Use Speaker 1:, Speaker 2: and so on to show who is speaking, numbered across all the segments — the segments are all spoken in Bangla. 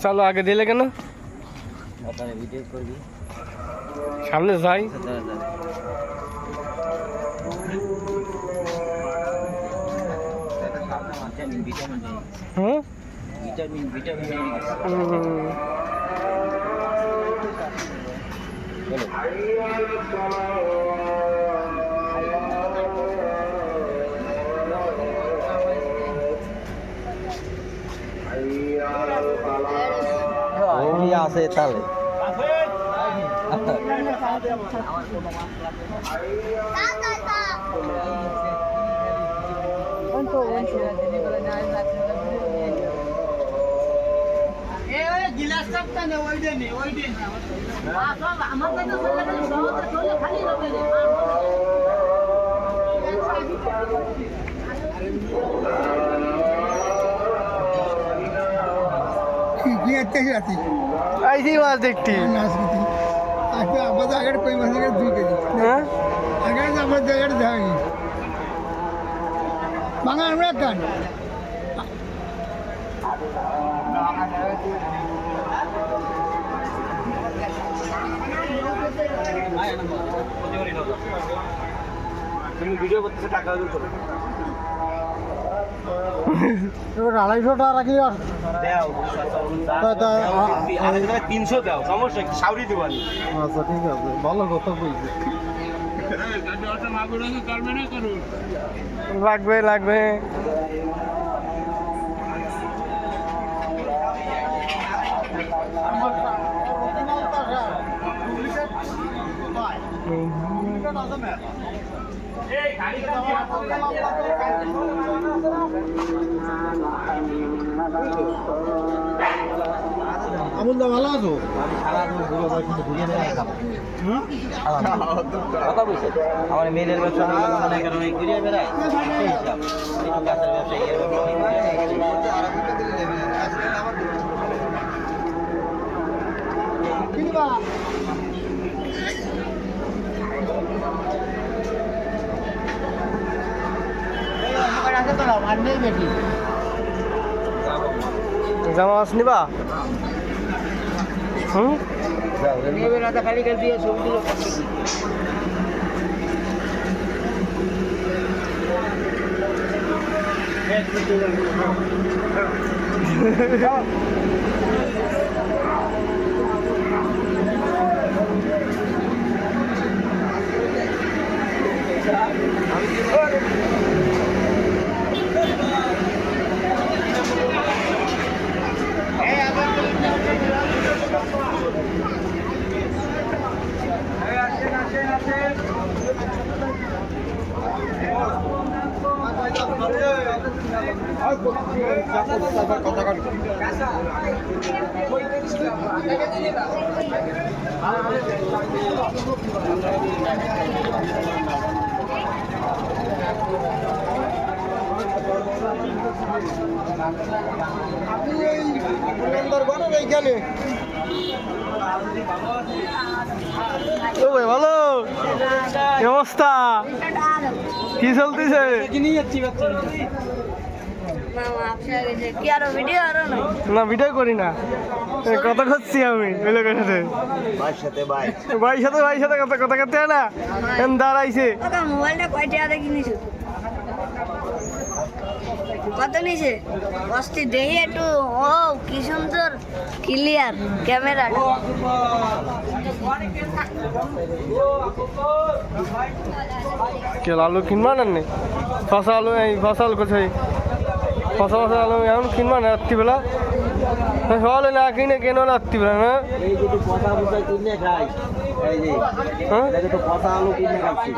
Speaker 1: চালু আগে দিলে কেন? সামনে যাই। হ্যাঁ
Speaker 2: আছে তাহলে
Speaker 1: আইসি মাছ দেখটি হ্যাঁ
Speaker 2: ভিডিও করতেছে টাকা
Speaker 1: 250 টাকা রাখি আর
Speaker 2: 300 দাও সমস্যা কি সাউরি দিব
Speaker 1: আচ্ছা ঠিক আছে ভালো কথা বলছি লাগবে লাগবে
Speaker 2: আমুল দা ভালো আছো? কথা বলছে আমার মেয়ের ব্যবসা মনে করেন ঘুরিয়ে বেড়ায়
Speaker 1: জামা মাছ নিবা?
Speaker 2: খালি করে দিয়ে ছবি দিল
Speaker 1: ও ভাই ভালো অবস্থা কি চলতেছে? না ভিডিও করি না কথা করছি আমি ভাই সাথে কথা করতে হয় না দাঁড়াইছে
Speaker 3: মোবাইলটা কয়টা কিনেছো কত নিছে অস্থি দেখি একটু ও কি সুন্দর ক্লিয়ার ক্যামেরা
Speaker 1: কে আলু কিনবা না ফসা আলু এই ফসা আলু কোথায় ফসা ফসা আলু এমন কিনবা না রাত্রিবেলা সকাল না কিনে কেন রাত্রিবেলা না
Speaker 2: পচা আলু কিনে খাচ্ছি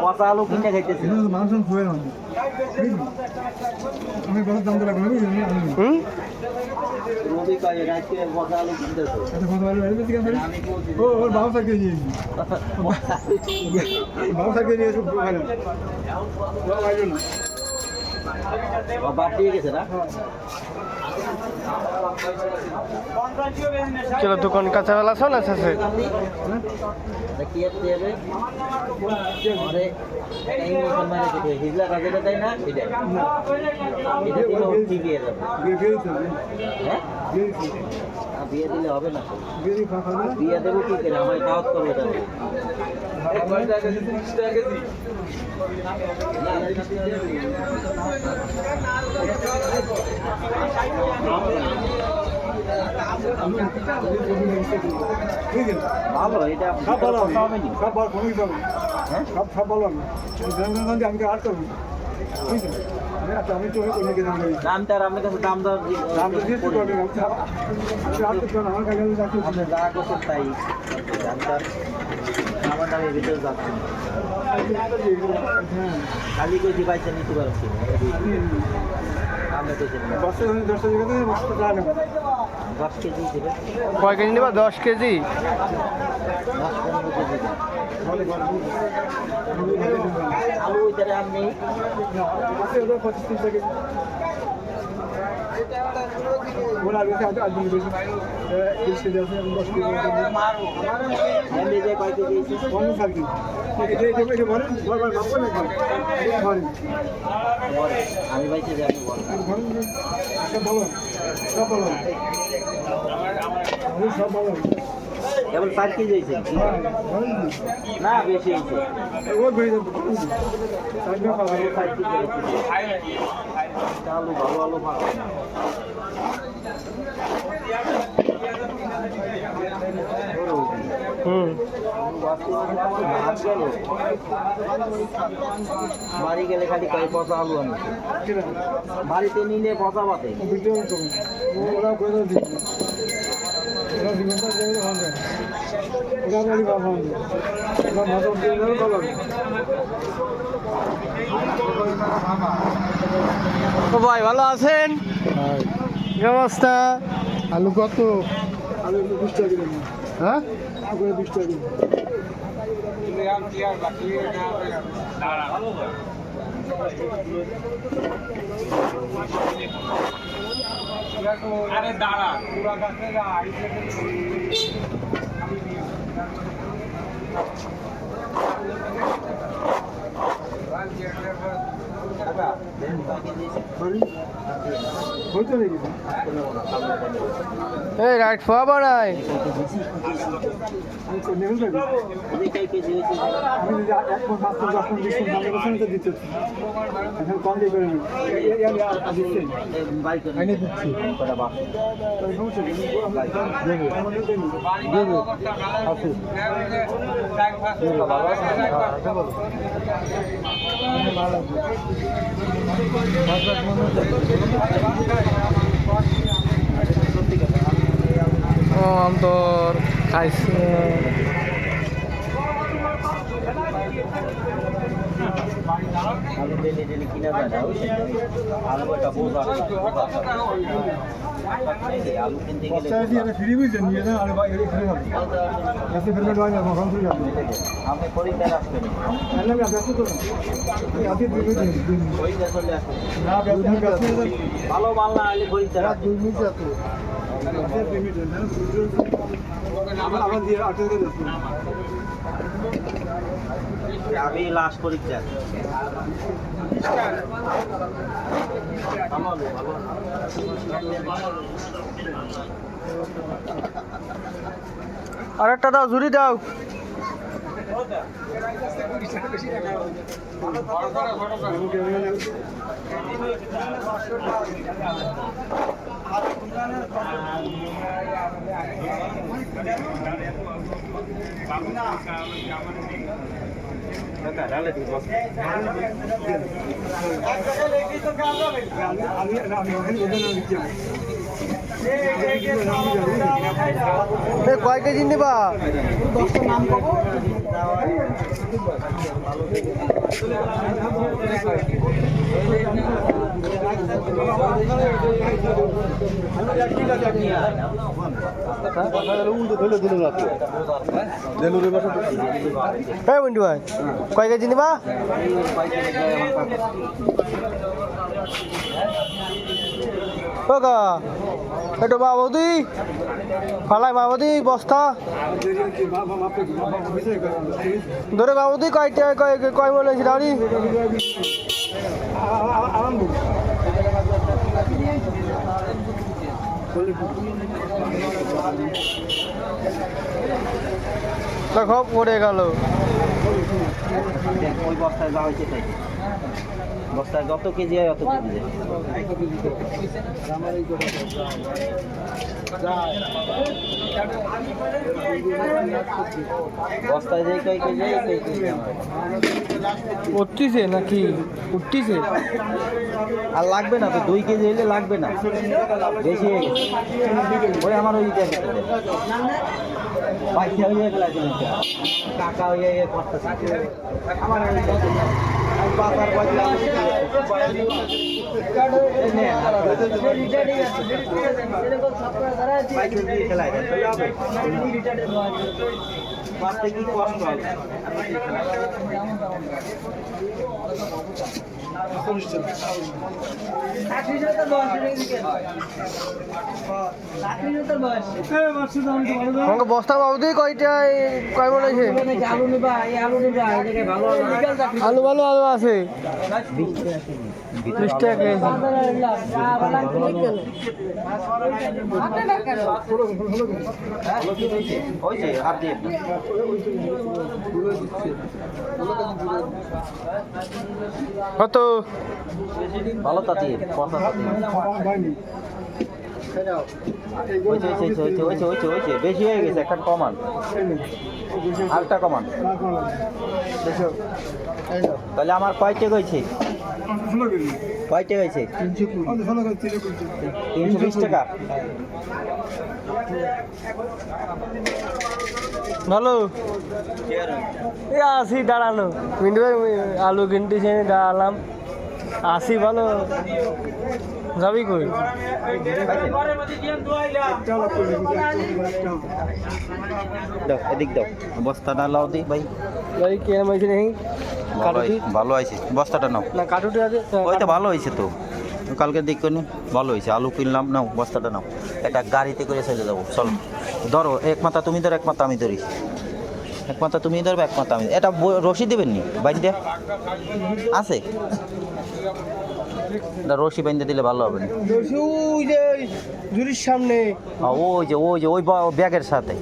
Speaker 2: পচা আলু কিনে খাইতেছি
Speaker 4: মাংস খুঁয়ে আমি কত দাম দিলাম
Speaker 2: রবি কয় রাত্রে পচা আলু কিনতেছে
Speaker 4: ওর বাবা সাকে নিয়ে বাবা সাকে নিয়ে
Speaker 2: বাদ দিয়ে গেছে না
Speaker 1: চলো দোকান কাঁচা বেলা শোন আছে
Speaker 2: কি আসতে যাবে আরে এই মুসলমানের যেটা হিজলা কাজেটা তাই না এটা এটা দিলে ঠিকই যাবে হ্যাঁ বিয়ে দিলে হবে না বিয়ে দেবো কি করে আমার দাওয়াত করবো তাহলে ভালো এটা
Speaker 4: সব ভালো
Speaker 2: হবে নি
Speaker 4: সব ভালো ফোনই পাবো হ্যাঁ সব ভালো আমি গ্রামগঞ্জে আমি আর্ট করবো ঠিক আছে আচ্ছা আমি তো অন্য কিছু
Speaker 2: দামটা আর আপনার কাছে দাম দর
Speaker 4: দাম তো দিয়ে করবো আমি আর্ট করবো আমার কাছে যাচ্ছি
Speaker 2: আপনি যা করছেন তাই দামটা আমার দামের ভিতরে যাচ্ছে না। খালি করে ডিভাইসে নিতে পারছি আমরা তো জানি না।
Speaker 4: 10 জায়গাতে 10 টাকা নেব
Speaker 2: 10 কেজি দেবে
Speaker 1: কয় কেজি নিবা 10 কেজি
Speaker 2: 10-15 কেজি দেবে। আলু ওই ধারে আর নেই
Speaker 4: আছে ওটা 25 টাকা ওরা আগে আজ দিন বেশি 20 কেজি আছে 10 কেজি
Speaker 2: এমনি যে কয় কেজি এসেছে
Speaker 4: কোন সার্কি এটা বলেন বারবার বাপা না বলেন
Speaker 2: আমি বাইতে যাবো বল
Speaker 4: সব ভালো সব ভালো আমি সব ভালো
Speaker 2: কেবল 5 কেজি হয়েছে না বেশি হয়েছে
Speaker 4: ওই ভাই সাইডে ভালো
Speaker 2: 5 কেজি হয়েছে আলু ভালো আলু ভালো বাড়ি গেলে খালি কয় পচা আলু আমি বাড়িতে নিলে পচা পাতে
Speaker 4: ভিডিও করুন ওরা করে দিন ওরা জীবনটা যেমন ভালো ওরা বলি ভালো ওরা মজা দিয়ে ভালো
Speaker 1: তো ভাই ভালো আছেন কি অবস্থা
Speaker 4: আলু কত আলু 20 টাকা দিবেন হ্যাঁ আলু 20 টাকা দিবেন
Speaker 5: আরে দাঁড়া
Speaker 4: হইতো নাকি
Speaker 1: এই রাইট পাবা নাই
Speaker 4: নেবেন
Speaker 2: কেজি হয়েছে
Speaker 4: আমি যদি 1 মাস 5 10 10 দাম করছেন তো দিতে এখন কম দিয়ে করেন দিচ্ছেন
Speaker 2: বাইক
Speaker 4: আইনে দিচ্ছি
Speaker 2: কটা বাপ
Speaker 4: তাই সমস্যা নেই দেবে দেবে আছে
Speaker 5: ভালো আছে
Speaker 1: ও আমি তো খাইছি
Speaker 2: আলু ডেলি ডেলি কিনা যায় না আলু একটা বোঝা আলু কিনতে গেলে
Speaker 4: বস্তা দিয়ে ফ্রি বুঝছেন নিয়ে না আর ভাই ফ্রি হবে এসে ফেরবে নয় না কখন ফ্রি হবে
Speaker 2: আমি পরীক্ষায় আসবেন
Speaker 4: তাহলে আমি ব্যস্ত তো না আপনি দুই দিন
Speaker 2: পরীক্ষা করলে আসবেন
Speaker 4: না ব্যস্ত
Speaker 2: ভালো মাল না হলে পরীক্ষা রাখবেন
Speaker 4: 2 মিনিট যাতো আপনি পেমেন্ট দেন আবার দিয়ে 8 টাকা দিচ্ছি
Speaker 2: আমি লাস্ট পরীক্ষা
Speaker 1: আর একটা দাও ঝুড়ি দাও কয় কেজি নিবা কয় কেজি নিবা ও কা একটু মা বৌদি ফালাই মা বৌদি বস্তা ধরে মা বৌদি কয়টা কয় মনে হয়েছে দাঁড়ি দেখো পড়ে গেল
Speaker 2: ওই বস্তায় যা হয়েছে তাই বস্তায় যত কেজি হয় অত কেজি যায় বস্তায় যে কয় কেজি হয় সেই কেজি আমার
Speaker 1: উঠতিছে নাকি উঠতিছে
Speaker 2: আর লাগবে না তো 2 কেজি হলে লাগবে না বেশি হয়ে গেছে ওই আমার ওই পয়সা হয়ে গেল টাকা হয়ে করতেছে আমার বাজার বাঁচতে কি কষ্ট হবে
Speaker 1: আমাকে বস্তা বাবুদি কয়টা কয় মনে হয়েছে আলু ভালো আলু আছে 20 টাকা কেজি কত
Speaker 2: ভালো তাতি বেশি হয়ে গেছে একটা কমান আরেকটা কমান তাহলে আমার কয়টা হয়েছে কয়টা হয়েছে 320 টাকা
Speaker 1: ভালো এ আসি দাঁড়ানো মিন্টু ভাই আলু কিনতেছে দাঁড়ালাম আসি ভালো যাবি কই
Speaker 2: দাও এদিক দাও বস্তাটা লাও দি ভাই
Speaker 1: ভাই কে মাইছে নেই
Speaker 2: ভালো হয়েছে বস্তাটা নাও
Speaker 1: না কাটুটি আছে
Speaker 2: ওই তো ভালো হয়েছে তো কালকে দিক করে ভালো হয়েছে আলু কিনলাম নাও বস্তাটা নাও একটা গাড়িতে করে চলে যাবো চলো ধরো এক মাথা তুমি ধরো এক মাথা আমি ধরি এক মাথা তুমি ধরবে এক মাথা আমি এটা রশি দেবেন নি বাইন্দে আছে এটা রশি বাইন্দে দিলে ভালো হবে না
Speaker 1: ওই যে ঝুড়ির সামনে
Speaker 2: ওই ব্যাগের সাথে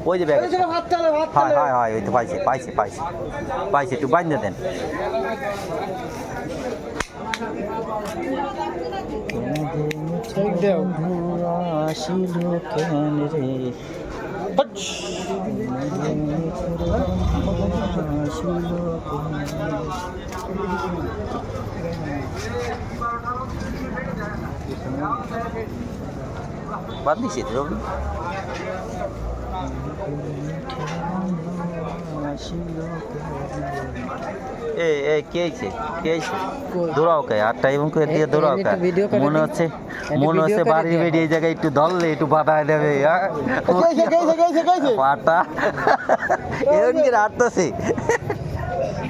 Speaker 2: ওই যে ব্যাগ
Speaker 1: হাত তালে
Speaker 2: হয় ওই তো পাইছে একটু বাইন্দে দেন বাদ দিছি রবি কে দৌড়াও কে 8টা এবং করে দিয়ে দৌড়াও কে মনে হচ্ছে বাড়ির বেডি এই জায়গায় একটু ধরলে একটু বাধায় দেবে পাটা এরকম কি রাখতেছে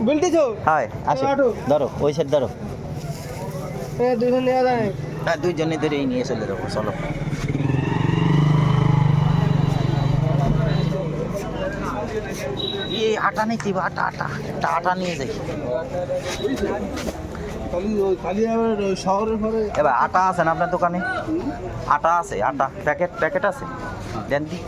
Speaker 1: বলতেছো
Speaker 2: হাই আসো ধরো ওই সাইড ধরো
Speaker 1: দুজন নেওয়া যায়
Speaker 2: হ্যাঁ দুইজনে ধরে নিয়ে চলে যাবো চলো আটা নেই কি আটা নিয়ে যাই এবার আটা আছে না আপনার দোকানে আটা আছে প্যাকেট আছে দেন দি